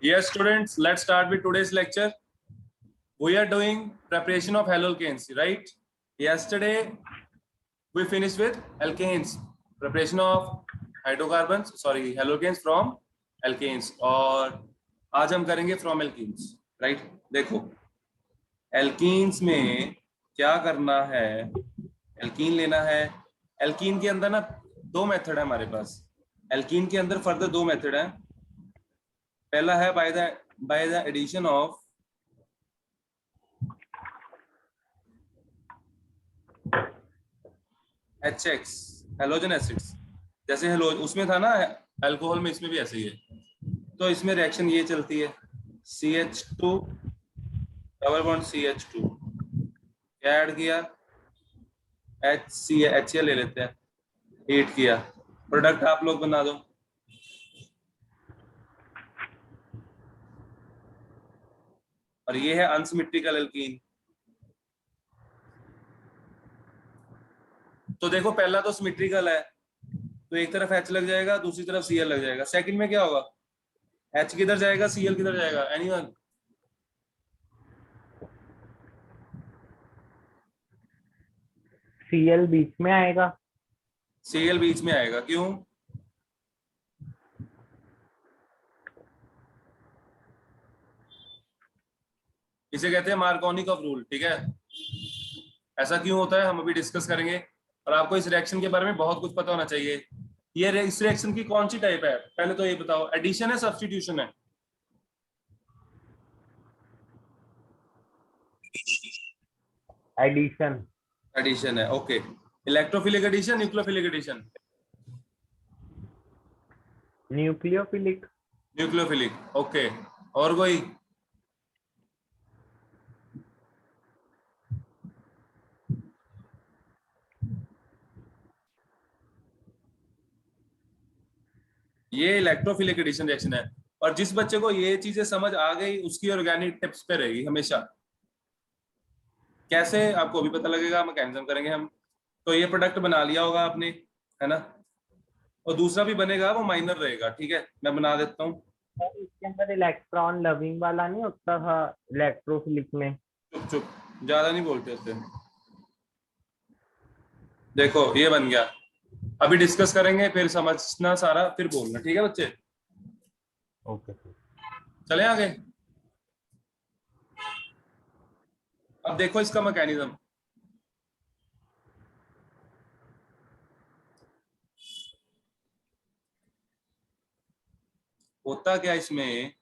Yes, students, let's start with today's lecture. We are doing preparation of haloalkanes, right? Yesterday, we finished with alkanes, preparation of hydrocarbons, sorry, haloalkanes from alkanes. और आज हम करेंगे from alkenes, right? देखो, alkenes में क्या करना है? alkene लेना है. alkene के अंदर ना दो मेथड है हमारे पास. alkene के अंदर फर्दर दो मेथड है. पहला है by the addition of HX halogen acids. जैसे हेलो उसमें था ना अल्कोहल में, इसमें भी ऐसे ही है. तो इसमें रिएक्शन ये चलती है CH2 डबल बॉन्ड CH2 क्या ऐड किया HCl ले लेते हैं, हीट किया, प्रोडक्ट आप लोग बना दो. और ये है अनसिमेट्रिकल एल्कीन. तो देखो पहला तो सिमेट्रिकल है, तो एक तरफ H लग जाएगा, दूसरी तरफ Cl लग जाएगा. सेकंड में क्या होगा? H किधर जाएगा, Cl किधर जाएगा? एनीवन? Cl बीच में आएगा. Cl बीच में आएगा, क्यों? इसे कहते हैं मार्कोनिकॉफ रूल. ठीक है, ऐसा क्यों होता है हम अभी डिस्कस करेंगे. और आपको इस रिएक्शन के बारे में बहुत कुछ पता होना चाहिए. ये इस रिएक्शन की कौन सी टाइप है, पहले तो ये बताओ. एडिशन है, सब्स्टिट्यूशन है? एडिशन. एडिशन है, okay. Electrophilic addition, nucleophilic addition? Nucleophilic. Nucleophilic, okay. और कोई? ये इलेक्ट्रोफिलिक एडिशन रिएक्शन है. और जिस बच्चे को ये चीजें समझ आ गई उसकी ऑर्गेनिक टिप्स पे रहेगी हमेशा. कैसे आपको अभी पता लगेगा, मैकेनिज्म करेंगे हम. तो ये प्रोडक्ट बना लिया होगा आपने, है ना. और दूसरा भी बनेगा, वो माइनर रहेगा. ठीक है, मैं बना देता हूँ. इसके अंदर इलेक्ट्रॉन लविंग वाला नहीं होता था इलेक्ट्रोफिलिक में. चुप चुप, ज्यादा नहीं बोलते होते. देखो ये बन गया. अभी डिस्कस करेंगे, फिर समझना सारा, फिर बोलना. ठीक है बच्चे, ओके. चले आगे. अब देखो इसका मैकेनिज्म. होता क्या इसमें,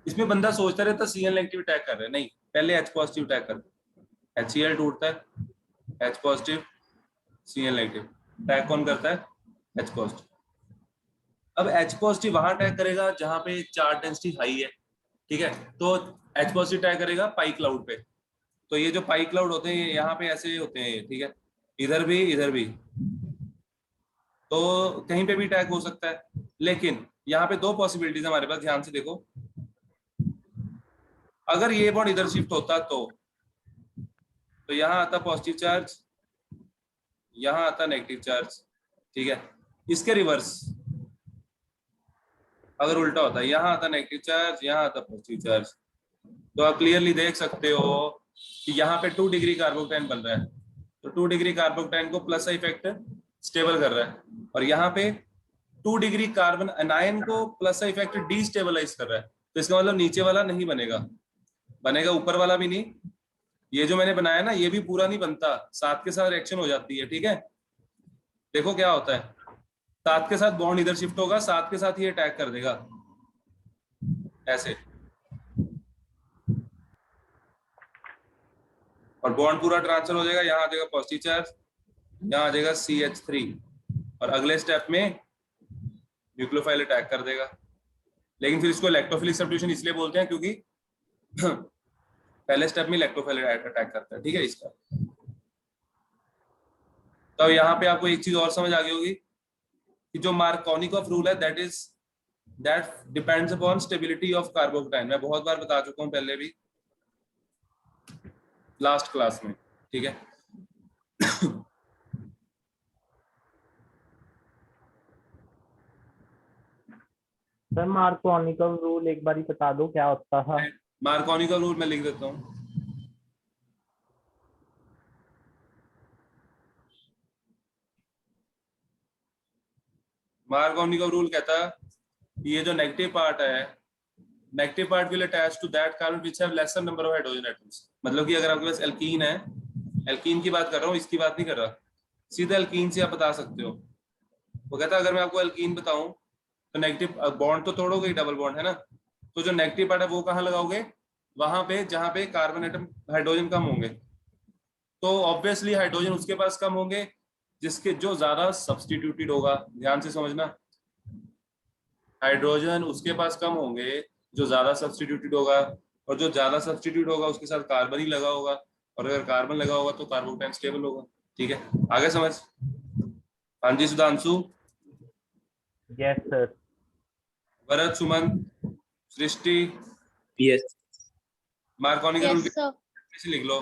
इसमें बंदा सोचता रहता Cl नेगेटिव अटैक कर रहे हैं. नहीं, पहले H पॉजिटिव अटैक करते हैं. HCl टूटता है, H positive, Cl negative. Attack कौन करता है? H positive. अब H पॉजिटिव वहां अटैक करेगा जहां पे चार्ज डेंसिटी हाई है. ठीक है, तो H पॉजिटिव अटैक करेगा पाई क्लाउड पे. तो ये जो पाई क्लाउड होते हैं यहाँ पे ऐसे होते हैं ये. ठीक है, इधर भी इधर भी, तो कहीं पे भी अटैक हो सकता है. लेकिन यहाँ पे दो पॉसिबिलिटीज हमारे पास, ध्यान से देखो. अगर ये बॉन्ड इधर शिफ्ट होता तो यहाँ आता पॉजिटिव चार्ज, यहाँ आता नेगेटिव चार्ज. ठीक है, इसके रिवर्स अगर उल्टा होता, यहाँ आता नेगेटिव चार्ज, यहाँ आता पॉजिटिव चार्ज. तो आप क्लियरली देख सकते हो कि यहाँ पे 2 डिग्री कार्बोक्टाइन बन रहा है. तो 2 डिग्री कार्बोक्टाइन को प्लस इफेक्ट स्टेबल कर रहा है. और यहाँ पे 2 डिग्री कार्बन अनायन को प्लस इफेक्ट डीस्टेबलाइज कर रहा है. तो इसका मतलब नीचे वाला नहीं बनेगा, बनेगा ऊपर वाला भी नहीं. ये जो मैंने बनाया ना, ये भी पूरा नहीं बनता, साथ के साथ रिएक्शन हो जाती है. ठीक है, देखो क्या होता है. साथ के साथ बॉन्ड इधर शिफ्ट होगा, साथ के साथ ही अटैक कर देगा ऐसे. और बॉन्ड पूरा ट्रांसफर हो जाएगा. यहाँ आ जाएगा पॉजिटिव चार्ज, यहाँ आ जाएगा CH3. और अगले स्टेप में न्यूक्लियोफाइल अटैक कर देगा. लेकिन फिर इसको इलेक्ट्रोफिलिक सब्स्टिट्यूशन इसलिए बोलते हैं क्योंकि पहले स्टेप में इलेक्ट्रोफाइल अटैक करता है. ठीक है, इसका. तो यहाँ पे आपको एक चीज और समझ आ गई होगी कि जो मार्कोनिकॉफ रूल है that depends upon stability of carbocation. मैं बहुत बार बता चुका हूँ पहले भी, लास्ट क्लास में. ठीक है, सर मार्कोनिकल रूल एक बार ही बता दो क्या होता था। मार्कोनी का रूल मैं लिख देता हूँ। मार्कोनी का रूल कहता है कि ये जो नेगेटिव पार्ट है, negative part will attach to that carbon which have lesser number of hydrogen atoms. मतलब कि अगर आपके पास एल्कीन है, एल्कीन की बात कर रहा हूँ, इसकी बात नहीं कर रहा, सीधा एल्कीन से आप बता सकते हो। वो कहता है अगर मैं आपको एल्कीन बताऊं तो नेगेटिव बॉन्ड तो तोड़ोगे ही, डबल बॉन्ड है ना, तो जो नेगेटिव पार्ट है वो कहाँ लगाओगे, वहां पे जहां पे कार्बन एटम हाइड्रोजन कम होंगे। तो ऑब्वियसली हाइड्रोजन उसके पास कम होंगे जिसके जो ज्यादा सब्सटीट्यूटेड होगा। ध्यान से समझना, हाइड्रोजन उसके पास कम होंगे जो ज्यादा सब्सटीट्यूटेड होगा, और जो ज्यादा सब्सटीट्यूट होगा उसके साथ कार्बन ही लगा होगा, और अगर कार्बन लगा होगा तो कार्बोकेटाइन स्टेबल होगा। ठीक है, आगे समझ। हाँ जी Sudhanshu. Yes sir. Bharat, Suman, Srishti. Yes. Marconi का रूल Yes, sir. ऐसे लिख लो,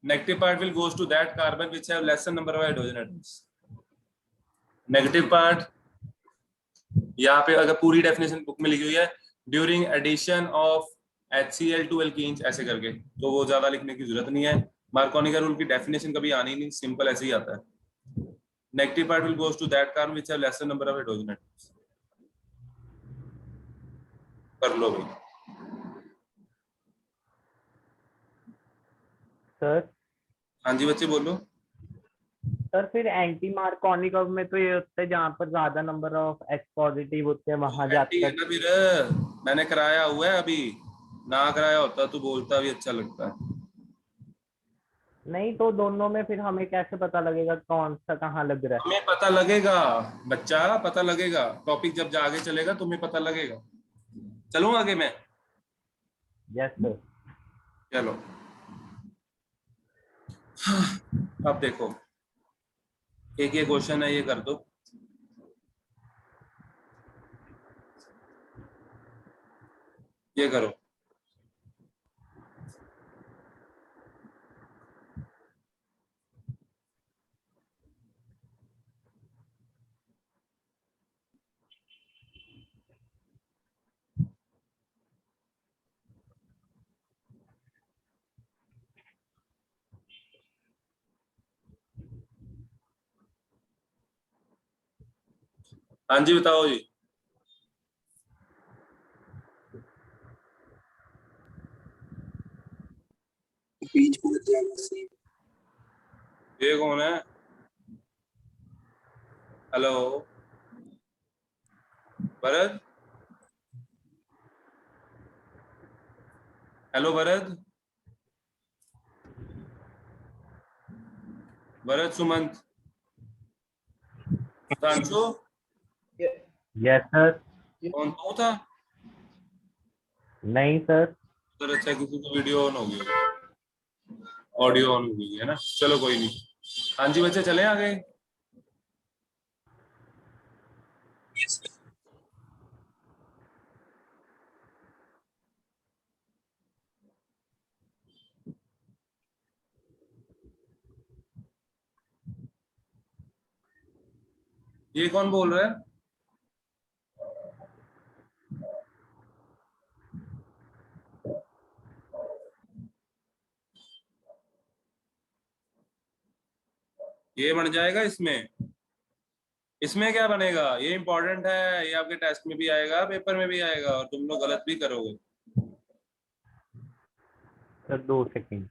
negative part will goes to that carbon which have lesser number of hydrogen atoms. Negative part यहाँ पे अगर पूरी डेफिनेशन बुक में लिखी हुई है, during addition of HCl to alkenes ऐसे करके, तो वो ज्यादा लिखने की जरूरत नहीं है। मार्कोनी का रूल की डेफिनेशन कभी आनी नहीं, सिंपल ऐसे ही आता है। Negative part will goes to that carbon which have lesser number of hydrogen atoms. कर लो भाई। सर हाँ जी बच्चे बोलो। सर फिर एंटी मार्कोनिकल में तो ये होता है जहाँ पर ज्यादा नंबर ऑफ H पॉजिटिव होते हैं वहां एंटी है जाकर। ना फिर, मैंने कराया हुआ है अभी, ना कराया होता तो बोलता भी अच्छा लगता है। नहीं तो दोनों में फिर हमें कैसे पता लगेगा कौन सा कहाँ लग रहा है। तुम्हें पता लगेगा बच्चा, पता लगेगा, टॉपिक जब आगे चलेगा तुम्हें पता लगेगा। चलूं आगे मैं? Yes sir. चलो अब देखो, एक ये क्वेश्चन है, ये कर दो। ये करो, हाँ जी बताओ जी। बीच बोल जाएगा से। ये कौन है? Hello Bharat, hello Bharat, Bharat, Sumant, Sudhanshu, yes sir. कौन तो था? नहीं सर। सर अच्छा, किसी को वीडियो ऑन हो गई, ऑडियो ऑन हो गई है ना, चलो कोई नहीं। हाँ जी बच्चे चले आगे। ये कौन बोल रहा है? ये बन जाएगा इसमें, इसमें क्या बनेगा, ये इंपॉर्टेंट है, ये आपके टेस्ट में भी आएगा, पेपर में भी आएगा, और तुम लोग गलत भी करोगे। Sir 2 second.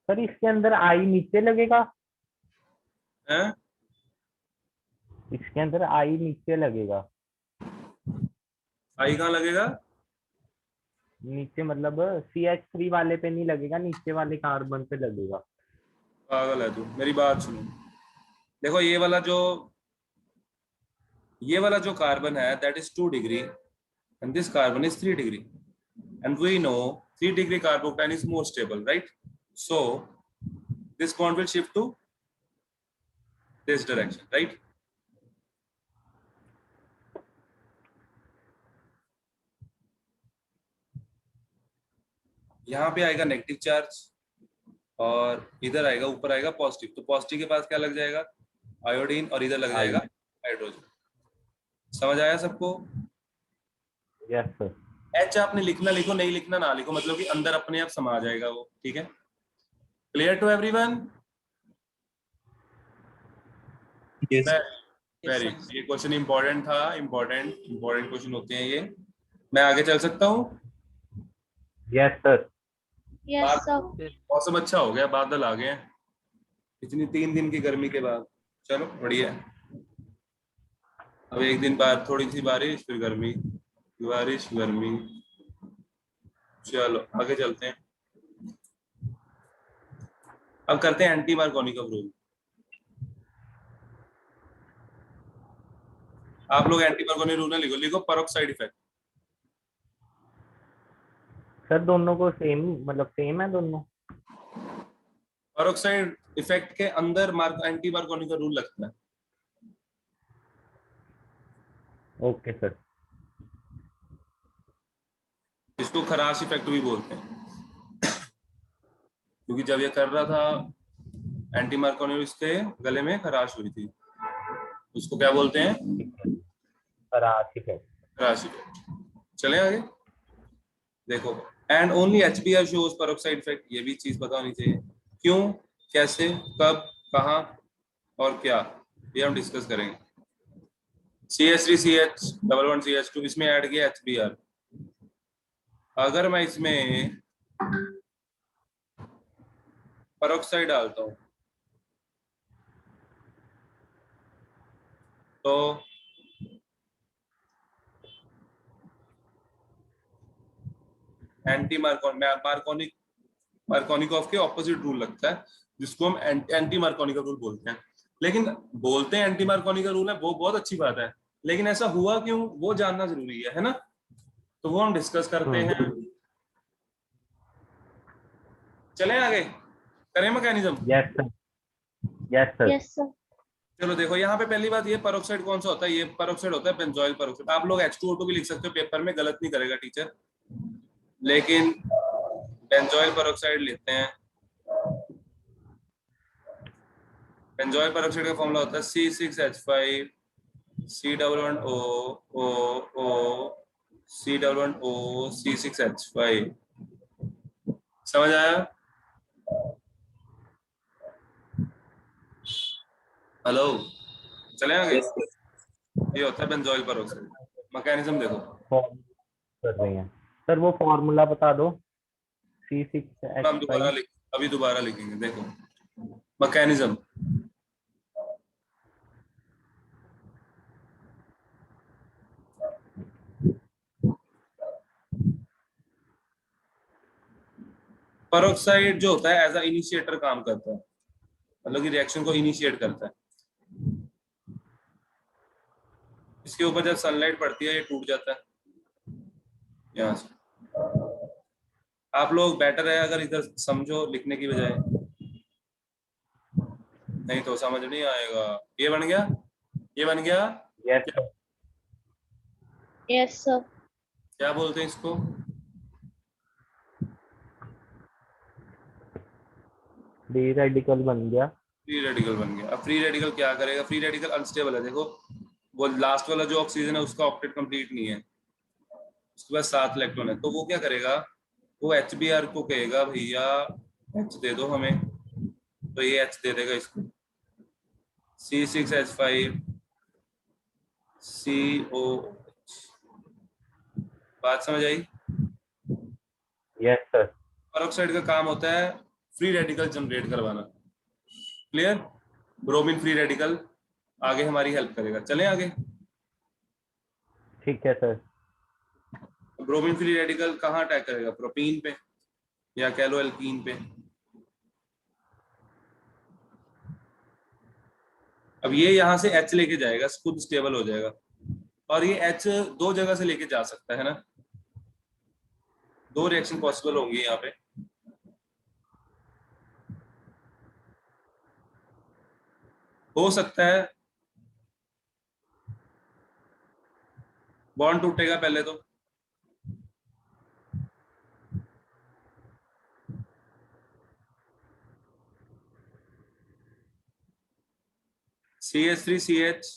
सर इसके अंदर आई नीचे लगेगा। हैं? इसके अंदर आई नीचे लगेगा। आई कहाँ लगेगा? नीचे मतलब CH3 वाले पे नहीं लगेगा, नीचे वाले कार्बन पे लगेगा। पागल है तू, मेरी बात सुनो। देखो ये वाला जो कार्बन है that is 2 degree, and this carbon is 3 degree, and we know 3 degree carbocation is more stable, right? So this bond will shift to this direction, right? यहाँ पे आएगा नेगेटिव चार्ज और इधर आएगा, ऊपर आएगा पॉजिटिव। तो पॉजिटिव के पास क्या लग जाएगा? आयोडीन, और इधर लग जाएगा हाइड्रोजन। समझ आया सबको? Yes sir. एच आपने लिखना लिखो, नहीं लिखना ना लिखो, मतलब कि अंदर अपने आप समा जाएगा वो। ठीक है, clear to everyone? Yes. Very, ये क्वेश्चन इंपॉर्टेंट था, इंपॉर्टेंट क्वेश्चन होते हैं ये। मैं आगे चल सकता हूँ? Yes sir. Yes sir. मौसम अच्छा हो गया, बादल आ गए हैं इतनी 3 दिन की गर्मी के बाद। चलो बढ़िया है। अब एक दिन बाद थोड़ी सी बारिश, फिर गर्मी, बारिश गर्मी। चलो आगे चलते हैं। अब करते हैं एंटी मार्कोनिकम रूल। आप लोग एंटी मार्कोनिकम रूल ना लिखो, लिखो पेरोक्साइड इफेक्ट। सर दोनों को सेम, मतलब सेम है दोनों? पेरोक्साइड इफेक्ट के अंदर एंटी मार्कोनिकम रूल लगता है। Okay sir. इसको खराश इफेक्ट भी बोलते हैं, क्योंकि जब ये कर रहा था एंटी मार्कोनिकम, इसके गले में खराश हुई थी। उसको क्या बोलते हैं? खराश इफेक्ट। खराश इफेक्ट। चले आगे देखो। And only HBr shows peroxide effect. ये भी चीज पता होनी चाहिए, क्यों, कैसे, कब, कहाँ और क्या, ये हम डिस्कस करेंगे। CH3CH11CH2, इसमें ऐड किया HBr। अगर मैं इसमें पेरोक्साइड डालता हूँ तो एंटी मार्कोनिकॉफ के ऑपोजिट रूल लगता है, जिसको हम एंटी मार्कोनिकल रूल बोलते हैं। लेकिन बोलते हैं एंटी मार्कोनिकल रूल है, वो बहुत अच्छी बात है, लेकिन ऐसा हुआ क्यों वो जानना जरूरी है ना? तो वो हम डिस्कस करते हैं। चलें आगे, करें mechanism. Yes sir. Yes sir. Yes sir. चलो देखो, यहाँ पे पहली बात, ये पेरोक्साइड कौन सा होता है? ये पेरोक्साइड होता है बेंजोइल पेरोक्साइड। आप लोग H2O2 भी लिख सकते हो पेपर में, गलत नहीं करेगा टीचर, लेकिन बेंजोइल पेरोक्साइड लेते हैं। बेंजोइल पेरोक्साइड का फॉर्मूला होता है C6H5 C11O O O C11O C6H5। समझ आया? हेलो, चले आगे। Yes, sir. ये होता है बेंजोइल पेरोक्साइड। मैकेनिज्म देखो, कर रहे हैं सर, वो फॉर्मूला बता दो। हम दोबारा C6H5। अभी दोबारा लिखेंगे। देखो मैकेनिज्म, पेरोक्साइड जो होता है एज अ इनिशिएटर काम करता है, मतलब कि रिएक्शन को इनिशिएट करता है। इसके ऊपर जब सनलाइट पड़ती है ये टूट जाता है यहाँ से। आप लोग बेटर है अगर इधर समझो लिखने की बजाय, नहीं तो समझ नहीं आएगा। ये बन गया, ये बन गया। Yes sir. Yes sir. क्या बोलते हैं इसको? फ्री रेडिकल बन गया। फ्री रेडिकल बन गया। अब फ्री रेडिकल क्या करेगा? फ्री रेडिकल अनस्टेबल है, देखो वो लास्ट वाला जो ऑक्सीजन है उसका ऑक्टेट कंप्लीट नहीं है, उसके पास 7 इलेक्ट्रॉन है। तो वो क्या करेगा? वो HBr को कहेगा भैया H दे दो हमें, तो ये H दे देगा इसको, C6H5 CO। बात समझ आई? Yes sir. पेरोक्साइड का काम होता है फ्री रेडिकल जनरेट करवाना। क्लियर? ब्रोमीन फ्री रेडिकल आगे हमारी हेल्प करेगा। चलें आगे। ठीक है सर। ब्रोमीन फ्री रेडिकल कहाँ अटैक करेगा? प्रोपीन पे या कह लो एल्कीन पे। अब ये यहाँ से H लेके जाएगा, खुद स्टेबल हो जाएगा, और ये H 2 जगह से लेके जा सकता है ना। 2 रिएक्शन पॉसिबल होंगी यहाँ पे। हो सकता है बॉन्ड टूटेगा पहले तो, CH3CH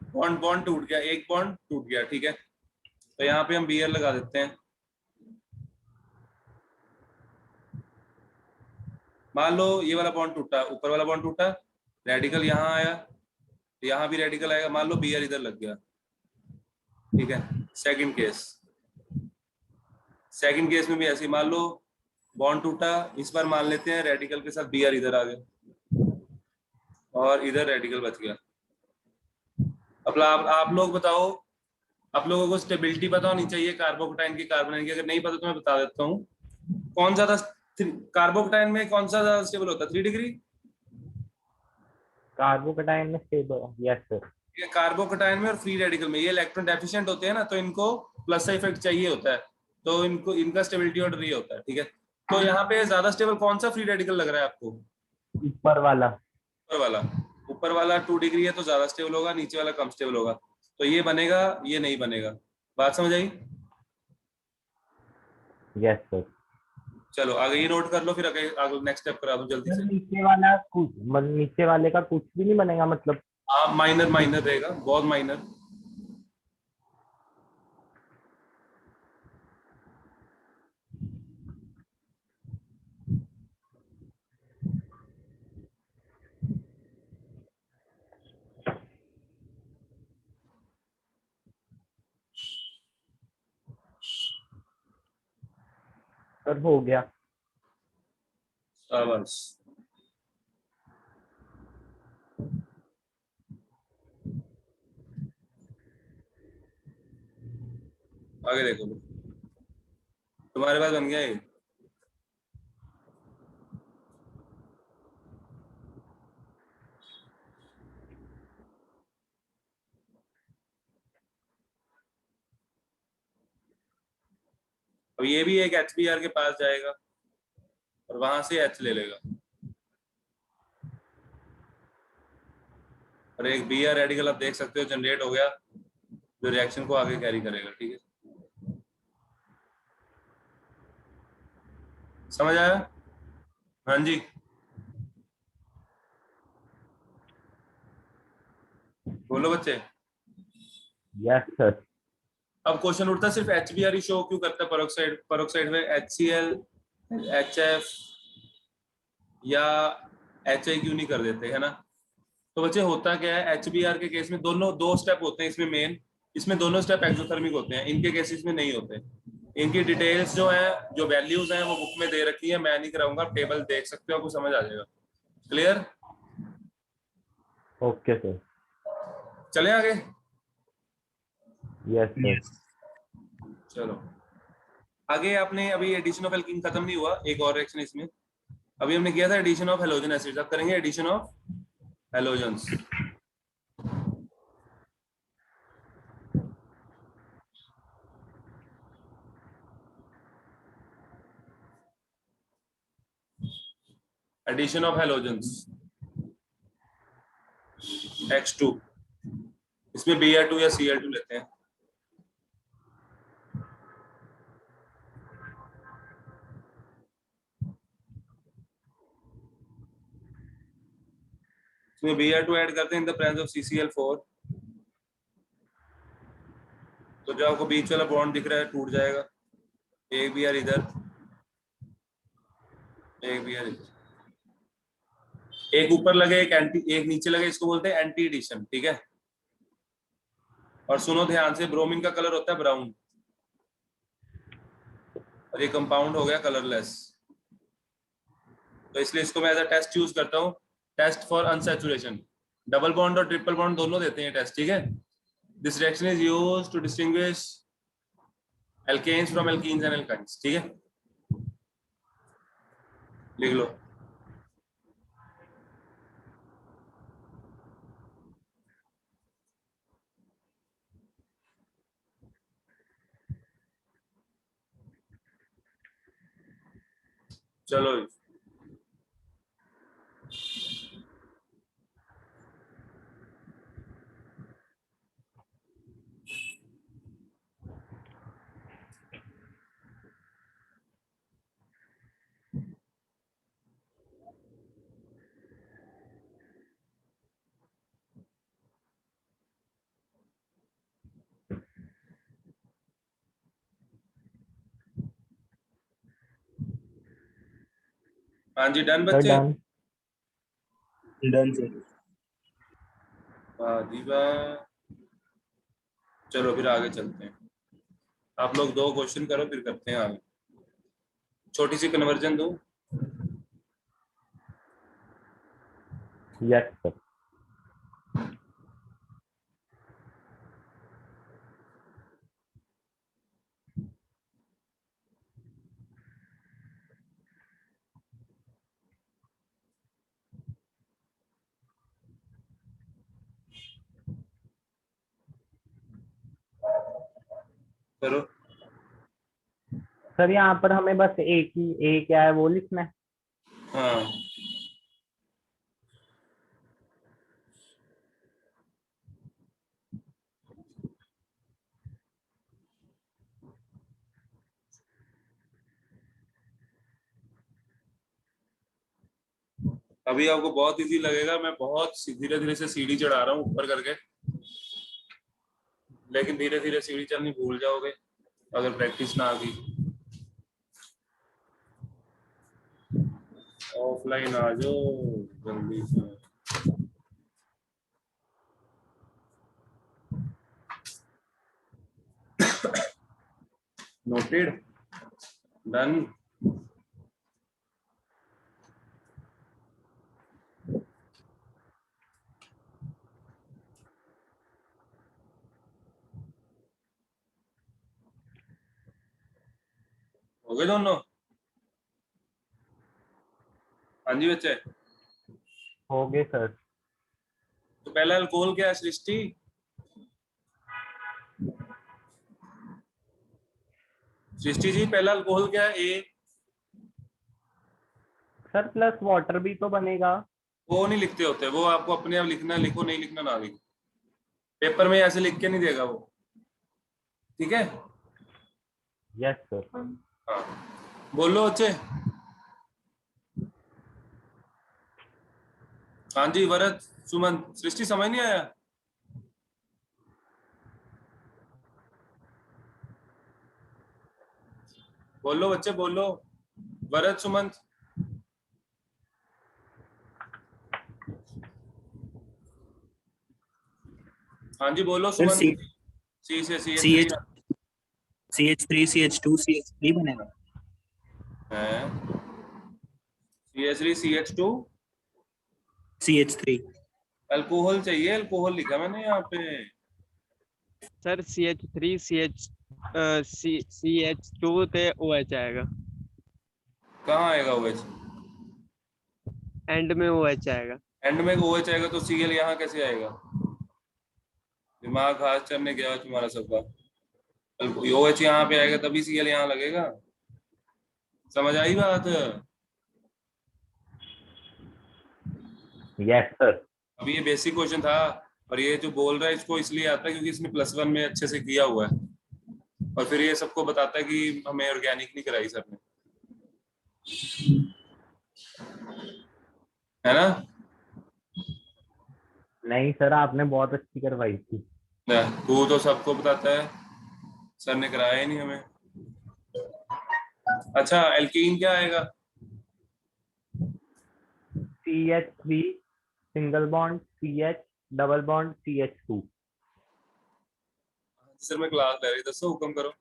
बॉन्ड बॉन्ड टूट गया, एक बॉन्ड टूट गया, ठीक है। तो यहाँ पे हम Br लगा देते हैं। मान लो ये वाला बॉन्ड टूटा, ऊपर वाला बॉन्ड टूटा, रेडिकल यहाँ आया, यहाँ भी रेडिकल आएगा, मान लो Br इधर लग गया, ठीक है। सेकंड केस में भी ऐसे ही, मान लो बॉन्ड टूटा, इस बार मान लेते हैं रेडिकल के साथ Br इधर आ गया और इधर रेडिकल बच गया। अब आप लोग बताओ, आप लोगों को स्टेबिलिटी पता होनी चाहिए कार्बोकेटाइन की, कार्बोनाइन की। अगर नहीं पता तो मैं बता देता हूँ। कौन ज्यादा कार्बोकेटाइन में कौन सा ज्यादा स्टेबल होता है? 3 डिग्री। कार्बोकेटाइन में स्टेबल, यस सर। ये कार्बोकेटाइन में और फ्री रेडिकल में ये इलेक्ट्रॉन डेफिशिएंट होते हैं ना, तो इनको प्लस का इफेक्ट चाहिए होता है, तो इनको इनका स्टेबिलिटी ऑर्डर ये होता है, ठीक है। तो यहाँ पे ज्यादा स्टेबल कौन सा फ्री रेडिकल लग रहा है आपको? ऊपर वाला। ऊपर वाला 2 डिग्री है तो ज्यादा स्टेबल होगा, नीचे वाला कम स्टेबल होगा, तो ये बनेगा, ये नहीं बनेगा। बात समझ आई? Yes sir. चलो आगे ये नोट कर लो, फिर आगे नेक्स्ट स्टेप करा दो जल्दी से। नीचे वाला कुछ मतलब नीचे वाले का कुछ भी नहीं बनेगा मतलब? हाँ, माइनर माइनर रहेगा, बहुत माइनर। सर हो गया। शाबाश। आगे देखो, तुम्हारे पास बन गया ये। अब ये भी एक HBr के पास जाएगा और वहां से H ले लेगा, और एक Br रेडिकल आप देख सकते हो जनरेट हो गया, जो रिएक्शन को आगे कैरी करेगा, ठीक है। समझ आया? हाँ जी। बोलो बच्चे। Yes sir. अब क्वेश्चन उठता है सिर्फ HBr ही शो क्यों करता है परोक्साइड, परोक्साइड में HCl, HF या HI क्यों नहीं कर देते, है ना? तो बच्चे होता क्या है, HBr के केस में दोनों दो स्टेप होते हैं इसमें मेन, इसमें दोनों स्टेप एक्सोथर्मिक होते हैं, इनके केसेस में नहीं होते। इनकी डिटेल्स जो है, जो वैल्यूज हैं वो बुक में दे रखी है, मैं नहीं कराऊंगा, टेबल देख सकते हो, आपको समझ आ जाएगा। क्लियर? Okay sir. चले आगे। Yes sir. चलो आगे, आपने अभी एडिशन ऑफ एल्कीन खत्म नहीं हुआ, एक और रिएक्शन इसमें अभी हमने किया था, एडिशन ऑफ हेलोजन एसिड्स। अब करेंगे addition of halogens. Addition of halogens X2, इसमें Br2 या Cl2 लेते हैं। इसमें Br2 ऐड करते हैं in the presence of CCl4, तो जो आपको बीच वाला बॉन्ड दिख रहा है टूट जाएगा, एक Br इधर, एक Br इधर, एक ऊपर लगे एक एंटी, एक नीचे लगे, इसको बोलते हैं एंटी एडिशन, ठीक है। और सुनो ध्यान से, ब्रोमीन का कलर होता है ब्राउन, और ये कंपाउंड हो गया कलरलेस, तो इसलिए इसको मैं एज अ टेस्ट यूज करता हूँ, test for unsaturation. Double bond और ट्रिपल बॉन्ड दोनों देते हैं टेस्ट, ठीक है। This reaction is used to distinguish alkanes from alkenes and alkynes, ठीक है, लिख लो। चलो हाँ जी, डन सर बच्चे। डन। Done sir. वाह जी वाह। चलो फिर आगे चलते हैं। आप लोग 2 क्वेश्चन करो, फिर करते हैं आगे। छोटी सी कन्वर्जन दो। Yes sir. करो। सर यहाँ पर हमें बस एक ही ए क्या है वो लिखना है। हाँ, अभी आपको बहुत इजी लगेगा। मैं बहुत धीरे धीरे से सीढ़ी चढ़ा रहा हूँ ऊपर करके, लेकिन धीरे धीरे सीढ़ी चढ़नी भूल जाओगे अगर प्रैक्टिस ना की। ऑफलाइन आ जाओ जल्दी से। नोटेड। डन। हो गए दोनों। हाँ जी बच्चे। हो गए सर। तो पहला अल्कोहल क्या है सृष्टि? सृष्टि जी, पहला अल्कोहल क्या है? ए। सर प्लस वाटर भी तो बनेगा। वो नहीं लिखते होते, वो आपको अपने आप लिखना है, लिखो नहीं लिखना ना लिखो। पेपर में ऐसे लिख के नहीं देगा वो। ठीक है। Yes sir. हाँ, बोलो बच्चे। हाँ जी भरत, सुमन, सृष्टि समझ नहीं आया? बोलो बच्चे बोलो। भरत, सुमन। हाँ जी बोलो सर सुमन। सी सी से C H C three H CH3 CH2 CH3 बनेगा। है। C H three C H two. CH3। Alcohol चाहिए, अल्कोहल लिखा मैंने यहाँ पे। सर CH3 CH2 ते OH आएगा। कहाँ आएगा ओ एच? एंड में OH आएगा। एंड में ओ एच आएगा तो सी एल यहाँ कैसे आएगा? दिमाग हाथ चढ़ने गया तुम्हारा सबका। ओ एच यहाँ पे आएगा तभी सी एल यहाँ लगेगा। समझ आई बात? Yes sir. अभी ये बेसिक क्वेश्चन था। और ये जो बोल रहा है इसको इसलिए आता है क्योंकि इसने +1 में अच्छे से किया हुआ है। और फिर ये सबको बताता है कि हमें ऑर्गेनिक नहीं कराई सर ने, है ना? नहीं सर आपने बहुत अच्छी करवाई थी। तू तो सबको बताता है, सर ने कराया ही नहीं हमें। अच्छा, एल्कीन क्या आएगा? CH3 single bond CH double bond CH2। Sir मैं क्लास ले रही, दसो हुक्म करो।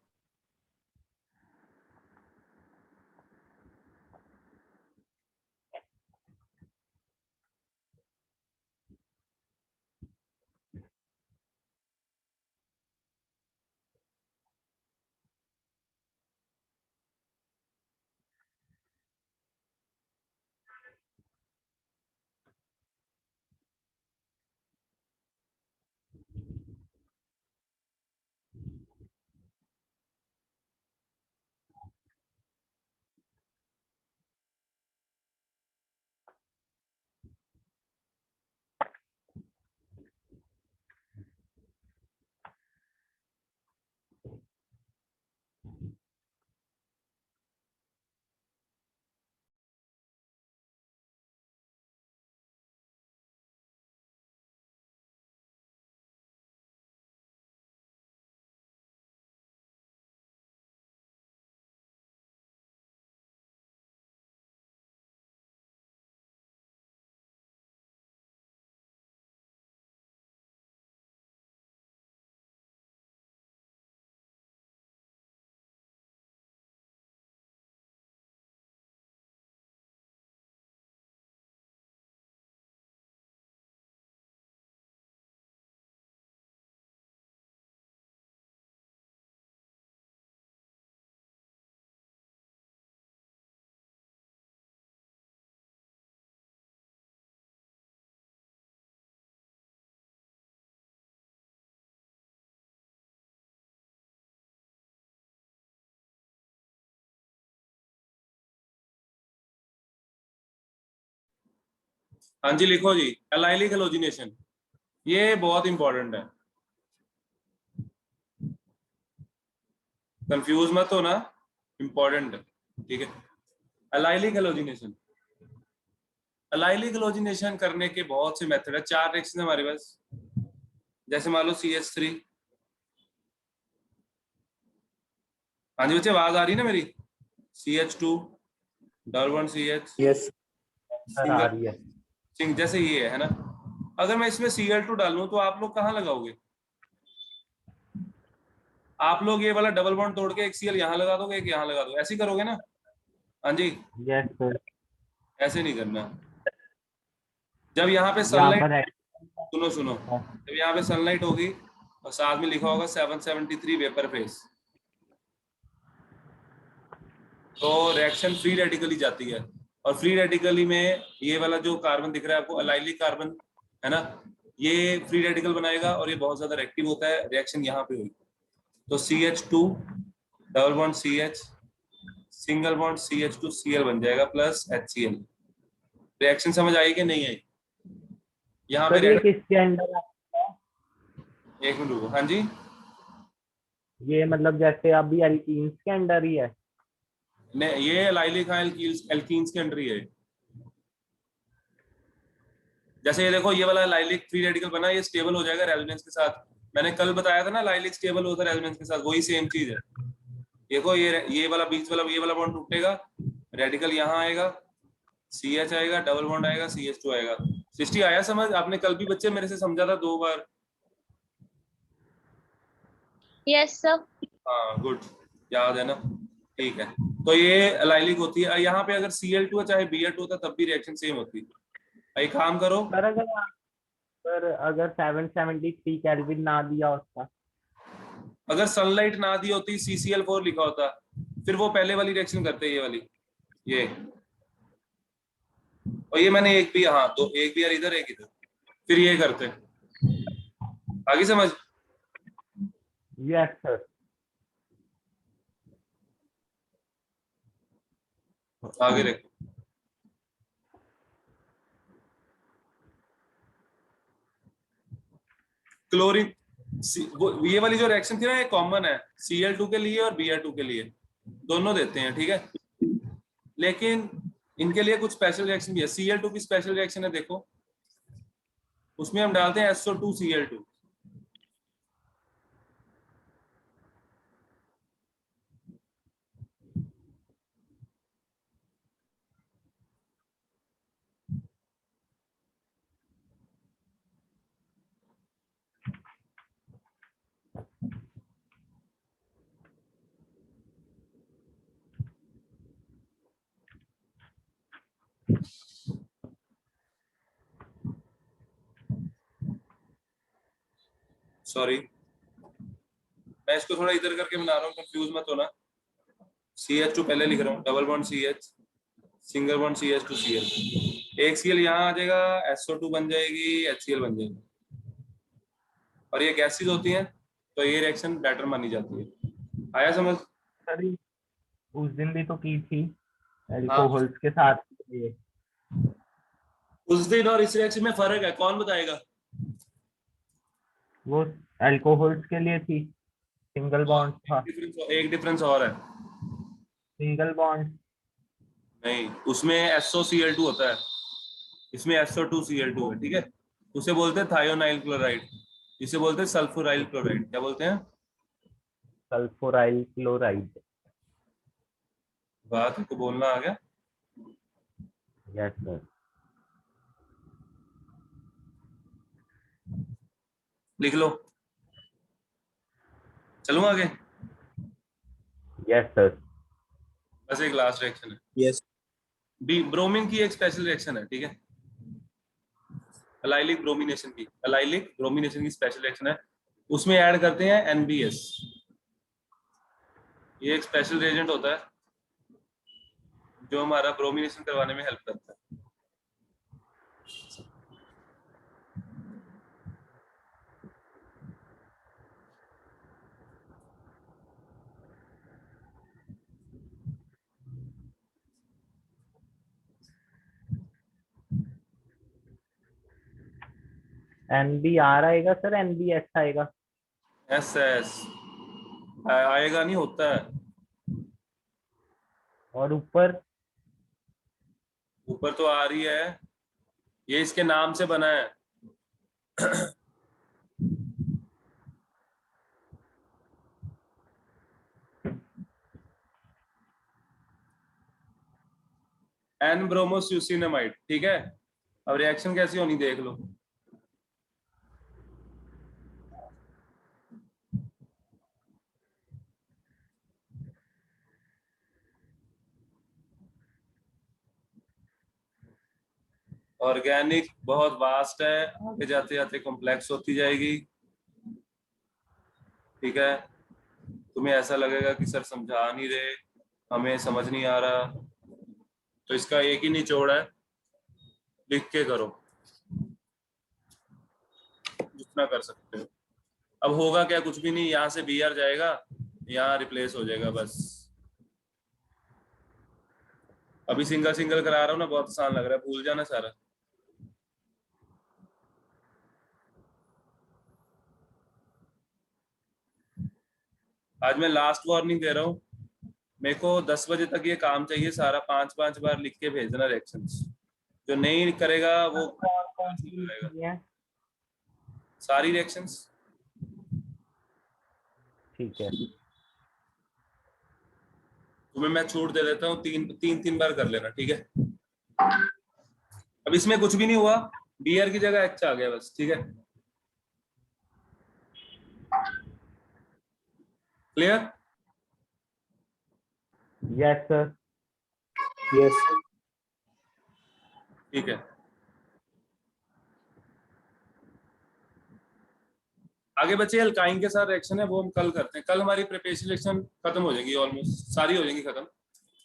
हाँ जी लिखो जी, एलाइलिक हेलोजिनेशन, ये बहुत इंपॉर्टेंट है, कंफ्यूज मत हो ना, इंपॉर्टेंट है, ठीक है। एलाइलिक हेलोजिनेशन, एलाइलिक हेलोजिनेशन करने के बहुत से मेथड है, 4 रिएक्शन है हमारे पास। जैसे मान लो CH3, हाँ जी बच्चे आवाज आ रही है ना मेरी? CH2 double bond CH, Yes. Sir आ सिंगल रही है। सिंग, जैसे ये है ना। अगर मैं इसमें Cl2 डालूं तो आप लोग कहाँ लगाओगे? आप लोग ये वाला डबल बॉन्ड तोड़ के एक Cl यहाँ लगा दोगे, एक यहाँ लगा दोगे, ऐसे ही करोगे ना? हाँ जी, यस सर। ऐसे नहीं करना। जब यहाँ पे यहाँ सनलाइट, पर सुनो सुनो, जब यहाँ पे सनलाइट होगी और साथ में लिखा होगा 773 वेपर फेस, तो रिएक्शन फ्री रेडिकली जाती है। और फ्री रेडिकली में ये वाला जो कार्बन दिख रहा है आपको, अलाइलिक कार्बन है ना, ये फ्री रेडिकल बनाएगा और ये बहुत ज्यादा रिएक्टिव होता है, रिएक्शन यहाँ पे हुई तो CH2 double bond CH, single bond CH2 Cl बन जाएगा प्लस HCl। रिएक्शन समझ आई कि नहीं आई? यहाँ पे सर ये रेड, किसके अंडर आता है? एक मिनट रुको, हाँ जी, ये मतलब जैसे अभी एल्कीन्स के अंडर ही है। नहीं ये अलाइलिक एल्कीन्स के अंडर ही है। जैसे ये देखो, ये वाला लाइलिक फ्री रेडिकल बना, ये स्टेबल हो जाएगा रेजोनेंस के साथ। मैंने कल बताया था ना लाइलिक स्टेबल होता है रेजोनेंस के साथ, वही सेम चीज है। देखो ये वाला बीच वाला, ये वाला बॉन्ड टूटेगा, रेडिकल यहाँ आएगा, CH आएगा, डबल बॉन्ड आएगा, CH2 आएगा। सृष्टि आया समझ? आपने कल भी बच्चे मेरे से समझा था 2 बार। Yes sir. हाँ गुड, याद है ना, ठीक है। तो ये अलाइलिक होती है। यहाँ पे अगर Cl2 है चाहे Br2 होता तब भी रिएक्शन सेम होती है। एक काम करो, सर अगर 773 केल्विन ना दिया उसका। अगर सनलाइट ना दी होती, CCl4 लिखा होता, फिर वो पहले वाली रिएक्शन करते, ये वाली, ये, और ये मैंने एक भी, हाँ तो एक भी यार इधर एक इधर, फिर ये करते, आगे समझ? Yes sir. आगे देख, क्लोरीन, ये वाली जो रिएक्शन थी ना, ये कॉमन है Cl2 के लिए और Br2 के लिए, दोनों देते हैं, ठीक है। लेकिन इनके लिए कुछ स्पेशल रिएक्शन भी है। Cl2 की स्पेशल रिएक्शन है, देखो उसमें हम डालते हैं SO2Cl2। सॉरी, मैं इसको थोड़ा इधर करके बना रहा हूँ, कंफ्यूज मत होना। CH2 पहले लिख रहा हूँ, double bond CH, single bond CH2Cl, एक Cl यहाँ आ जाएगा, SO2 बन जाएगी, HCl बन जाएगी, और ये गैसेज होती हैं, तो ये रिएक्शन बेटर मानी जाती है। आया समझ? सर उस दिन भी तो की थी हाँ, अल्कोहल्स के साथ ये। उस दिन और इस रिएक्शन में फर्क है, कौन बताएगा? वो अल्कोहल्स के लिए थी, सिंगल बॉन्ड था। एक डिफरेंस और है, सिंगल बॉन्ड। नहीं उसमें SOCl2 होता है, इसमें SO2Cl2 है, ठीक है। उसे बोलते हैं थायोनाइल क्लोराइड, इसे बोलते हैं सल्फुराइल क्लोराइड, क्या बोलते हैं? सल्फोराइल क्लोराइड। बात को बोलना आ गया। Yes sir. लिख लो, चलूं आगे? Yes sir. बस एक लास्ट रिएक्शन है, Yes. ब्रोमीन की एक स्पेशल रिएक्शन है, ठीक है, अलाइलिक ब्रोमिनेशन की, अलाइलिक ब्रोमिनेशन की स्पेशल रिएक्शन है, उसमें ऐड करते हैं NBS। ये एक स्पेशल रिएजेंट होता है जो हमारा ब्रोमिनेशन करवाने में हेल्प करता है। NBR आएगा सर, NBS आएगा। SS आएगा, नहीं होता है। और ऊपर ऊपर तो आ रही है, ये इसके नाम से बना है। एन ब्रोमोस्यूसिनामाइड, ठीक है। अब रिएक्शन कैसी होनी देख लो। ऑर्गेनिक बहुत वास्ट है, आगे जाते जाते कॉम्प्लेक्स होती जाएगी, ठीक है। तुम्हें ऐसा लगेगा कि सर समझा नहीं रहे, हमें समझ नहीं आ रहा, तो इसका एक ही निचोड़ है, लिख के करो जितना कर सकते हो। अब होगा क्या, कुछ भी नहीं, यहाँ से BR जाएगा, यहाँ रिप्लेस हो जाएगा बस। अभी सिंगल सिंगल करा रहा हूँ ना, बहुत आसान लग रहा है, भूल जाना सारा। आज मैं लास्ट वार्निंग दे रहा हूँ, मेरे को 10 बजे तक ये काम चाहिए सारा, 5-5 बार लिख के भेजना रिएक्शंस। जो नहीं करेगा वो कौन सी लिखनी है? सारी रिएक्शंस। ठीक है। तुम्हें मैं छूट दे देता हूँ, तीन बार कर लेना, ठीक है। अब इसमें कुछ भी नहीं हुआ, BR की जगह H आ गया बस, ठीक है। क्लियर? Yes sir. यस। ठीक है। आगे बच्चे अल्काइन के साथ रिएक्शन है, वो हम कल करते हैं। कल हमारी प्रिपरेशन रिएक्शन खत्म हो जाएगी, ऑलमोस्ट सारी हो जाएंगी खत्म,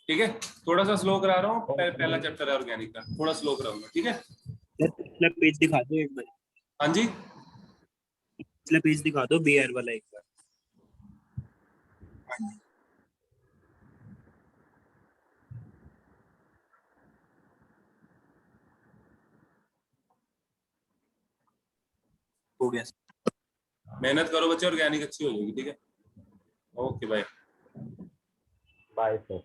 ठीक है। थोड़ा सा स्लो करा रहा हूँ, पहला चैप्टर है ऑर्गेनिक का, थोड़ा स्लो कराऊंगा, ठीक है। पिछला पेज दिखा दो एक बार, हाँ जी, पिछला पेज दिखा दो BR वाला एक बार। हाँ जी। हो गया। मेहनत करो बच्चे, ऑर्गेनिक अच्छी हो जाएगी, ठीक है। Okay bye. Bye sir.